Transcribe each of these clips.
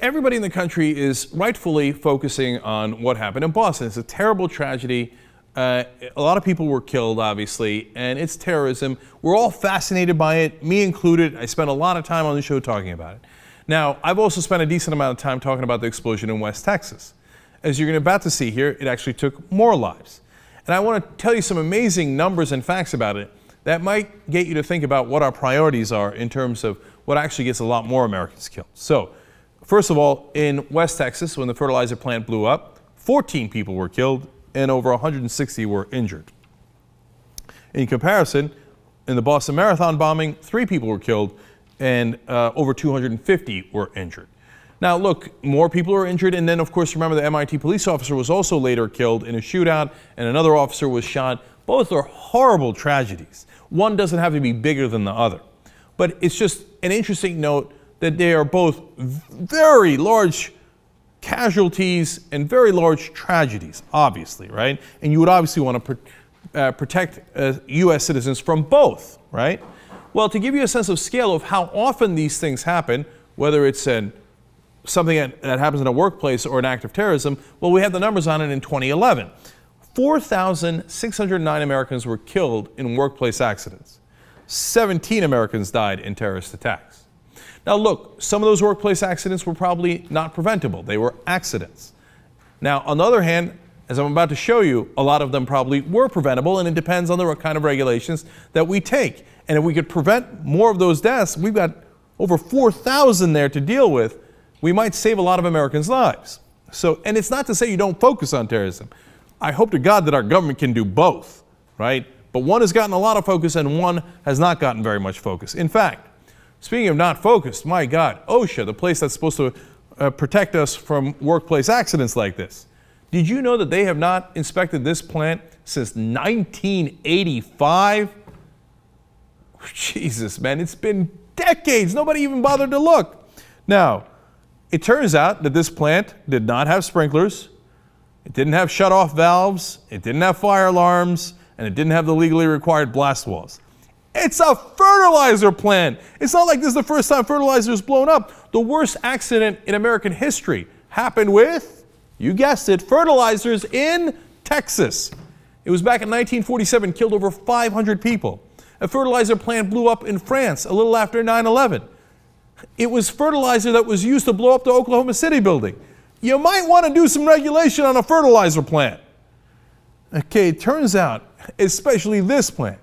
everybody in the country is rightfully focusing on what happened in Boston. It's a terrible tragedy. A lot of people were killed, obviously, and it's terrorism. We're all fascinated by it, me included. I spent a lot of time on the show talking about it. Now, I've also spent a decent amount of time talking about the explosion in West Texas. As you're about to see here, it actually took more lives. And I want to tell you some amazing numbers and facts about it that might get you to think about what our priorities are in terms of what actually gets a lot more Americans killed. So, first of all, in West Texas, when the fertilizer plant blew up, 14 people were killed and over 160 were injured. In comparison, in the Boston Marathon bombing, 3 people were killed and over 250 were injured. Now, look, more people were injured, and then, of course, remember the MIT police officer was also later killed in a shootout, and another officer was shot. Both are horrible tragedies. One doesn't have to be bigger than the other. But it's just an interesting note that they are both very large casualties and very large tragedies, obviously, right? And you would obviously want to protect U.S. citizens from both, right? Well, to give you a sense of scale of how often these things happen, whether it's something that happens in a workplace or an act of terrorism, well, we have the numbers on it in 2011. 4,609 Americans were killed in workplace accidents. 17 Americans died in terrorist attacks. Now look, some of those workplace accidents were probably not preventable. They were accidents. Now, on the other hand, as I'm about to show you, a lot of them probably were preventable, and it depends on the kind of regulations that we take. And if we could prevent more of those deaths, we've got over 4,000 there to deal with, we might save a lot of Americans' lives. So, and it's not to say you don't focus on terrorism. I hope to God that our government can do both, right? But one has gotten a lot of focus and one has not gotten very much focus. In fact, speaking of not focused, my God, OSHA, the place that's supposed to protect us from workplace accidents like this. Did you know that they have not inspected this plant since 1985? Jesus, man, it's been decades. Nobody even bothered to look. Now, it turns out that this plant did not have sprinklers. It didn't have shut-off valves. It didn't have fire alarms. And it didn't have the legally required blast walls. It's a fertilizer plant. It's not like this is the first time fertilizer is blown up. The worst accident in American history happened with, you guessed it, fertilizers in Texas. It was back in 1947, killed over 500 people. A fertilizer plant blew up in France a little after 9/11. It was fertilizer that was used to blow up the Oklahoma City building. You might want to do some regulation on a fertilizer plant. Okay, it turns out, especially this plant,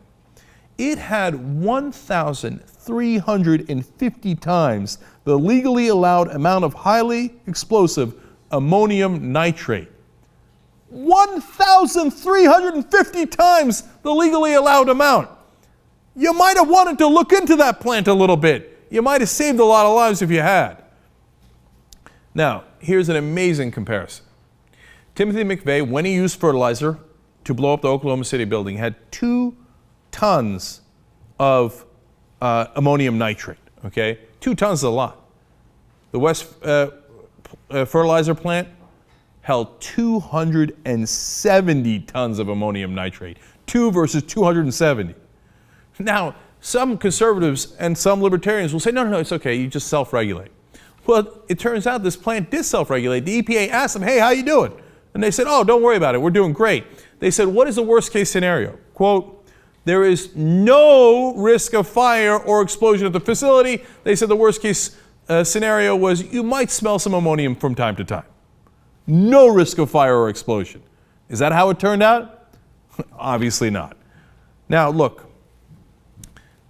it had 1,350 times the legally allowed amount of highly explosive ammonium nitrate. 1,350 times the legally allowed amount. You might have wanted to look into that plant a little bit. You might have saved a lot of lives if you had. Now, here's an amazing comparison. Timothy McVeigh, when he used fertilizer to blow up the Oklahoma City building, had 2 tons of ammonium nitrate, okay? 2 tons is a lot. The West Fertilizer plant held 270 tons of ammonium nitrate. 2 versus 270. Now, some conservatives and some libertarians will say, no, it's okay, you just self-regulate. Well, it turns out this plant did self-regulate. The EPA asked them, hey, how you doing? And they said, oh, don't worry about it, we're doing great. They said, what is the worst case scenario? Quote, there is no risk of fire or explosion at the facility. They said the worst case scenario was you might smell some ammonium from time to time. No risk of fire or explosion. Is that how it turned out? Obviously not. Now, look,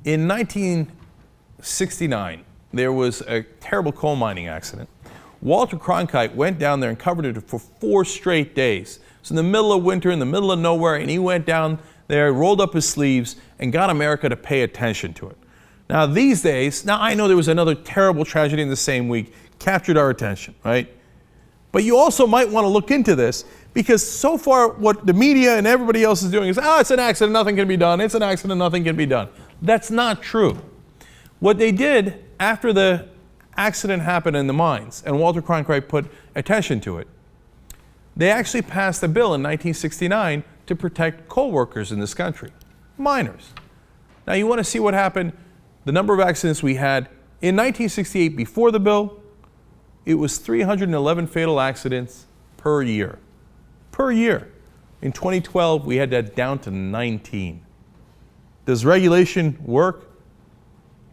in 1969, there was a terrible coal mining accident. Walter Cronkite went down there and covered it for 4 straight days. It's in the middle of winter, in the middle of nowhere, and he went down there, rolled up his sleeves, and got America to pay attention to it. Now these days, now I know there was another terrible tragedy in the same week, captured our attention, right? But you also might want to look into this, because so far what the media and everybody else is doing is, oh, it's an accident, nothing can be done. It's an accident, nothing can be done. That's not true. What they did after the accident happened in the mines, and Walter Cronkite put attention to it, they actually passed a bill in 1969 to protect coal workers in this country, miners. Now you want to see what happened, the number of accidents we had in 1968 before the bill, it was 311 fatal accidents per year. Per year. In 2012, we had that down to 19. Does regulation work?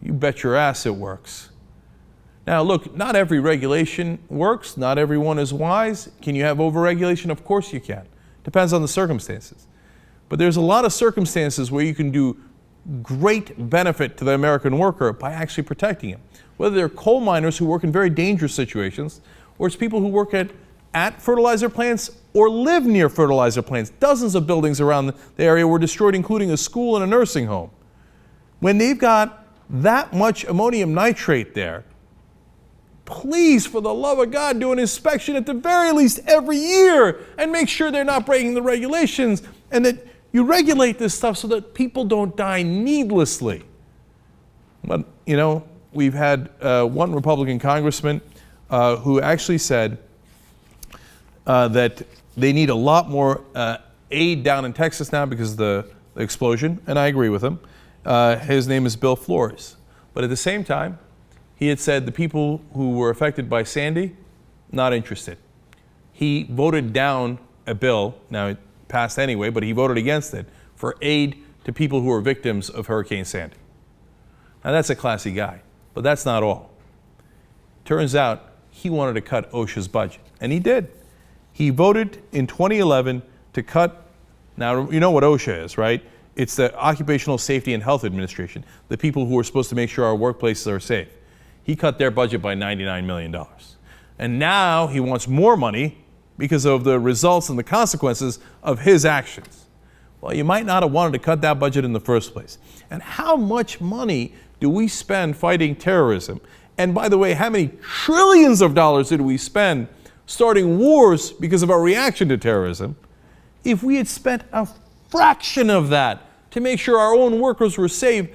You bet your ass it works. Now look, not every regulation works, not everyone is wise. Can you have overregulation? Of course you can. Depends on the circumstances. But there's a lot of circumstances where you can do great benefit to the American worker by actually protecting him. Whether they're coal miners who work in very dangerous situations, or it's people who work at fertilizer plants or live near fertilizer plants. Dozens of buildings around the area were destroyed, including a school and a nursing home. When they've got that much ammonium nitrate there, please, for the love of God, do an inspection at the very least every year and make sure they're not breaking the regulations and that you regulate this stuff so that people don't die needlessly. But, you know, we've had one Republican congressman who actually said that they need a lot more aid down in Texas now because of the explosion, and I agree with him. His name is Bill Flores. But at the same time, he had said the people who were affected by Sandy, not interested. He voted down a bill, now it passed anyway, but he voted against it, for aid to people who were victims of Hurricane Sandy. Now that's a classy guy, but that's not all. Turns out he wanted to cut OSHA's budget, and he did. He voted in 2011 to cut, now you know what OSHA is, right? It's the Occupational Safety and Health Administration, the people who are supposed to make sure our workplaces are safe. He cut their budget by $99 million. And now he wants more money because of the results and the consequences of his actions. Well, you might not have wanted to cut that budget in the first place. And how much money do we spend fighting terrorism? And by the way, how many trillions of dollars did we spend starting wars because of our reaction to terrorism? If we had spent a fraction of that to make sure our own workers were safe,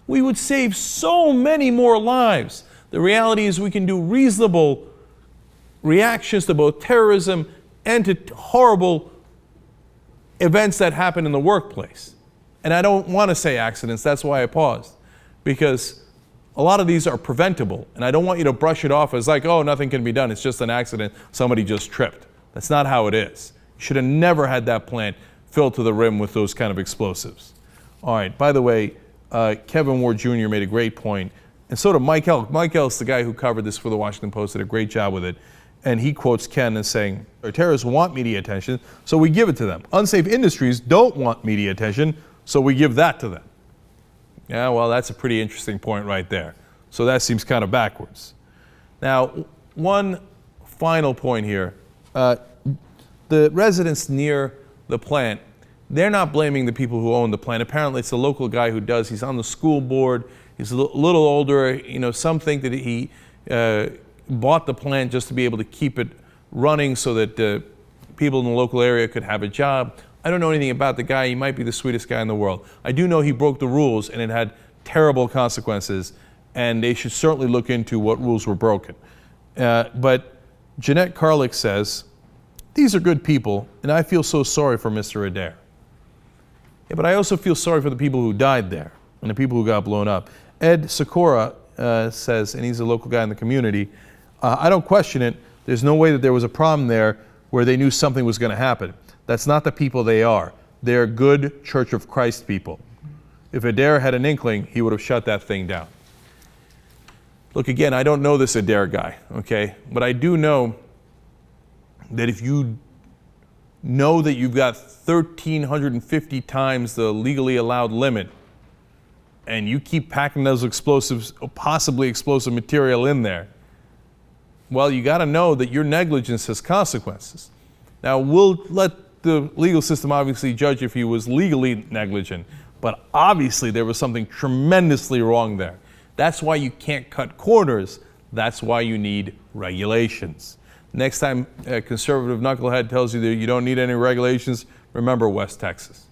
we would save so many more lives. The reality is we can do reasonable reactions to both terrorism and to horrible events that happen in the workplace. And I don't want to say accidents, that's why I paused. Because a lot of these are preventable, and I don't want you to brush it off as like, oh, nothing can be done, it's just an accident, somebody just tripped. That's not how it is. You should have never had that plant filled to the rim with those kind of explosives. All right, by the way, Kevin Ward Jr. made a great point, and so did Mike Elk. Mike Elk's the guy who covered this for the Washington Post, did a great job with it. And he quotes Ken as saying, terrorists want media attention, so we give it to them. Unsafe industries don't want media attention, so we give that to them. Yeah, well, that's a pretty interesting point right there. So that seems kind of backwards. Now, one final point here. The residents near the plant, they're not blaming the people who own the plant. Apparently, it's a local guy who does. He's on the school board. He's a little older. You know, some think that he bought the plant just to be able to keep it running so that people in the local area could have a job. I don't know anything about the guy. He might be the sweetest guy in the world. I do know he broke the rules, and it had terrible consequences, and they should certainly look into what rules were broken. But Jeanette Carlick says, these are good people, and I feel so sorry for Mr. Adair. Yeah, but I also feel sorry for the people who died there and the people who got blown up. Ed Sikora says, and he's a local guy in the community, I don't question it. There's no way that there was a problem there where they knew something was going to happen. That's not the people they are. They're good Church of Christ people. If Adair had an inkling, he would have shut that thing down. Look, again, I don't know this Adair guy, okay? But I do know that if you know that you've got 1,350 times the legally allowed limit, and you keep packing those explosives, possibly explosive material in there, well, you got to know that your negligence has consequences. Now, we'll let the legal system obviously judge if he was legally negligent, but obviously there was something tremendously wrong there. That's why you can't cut corners. That's why you need regulations. Next time a conservative knucklehead tells you that you don't need any regulations, remember West Texas.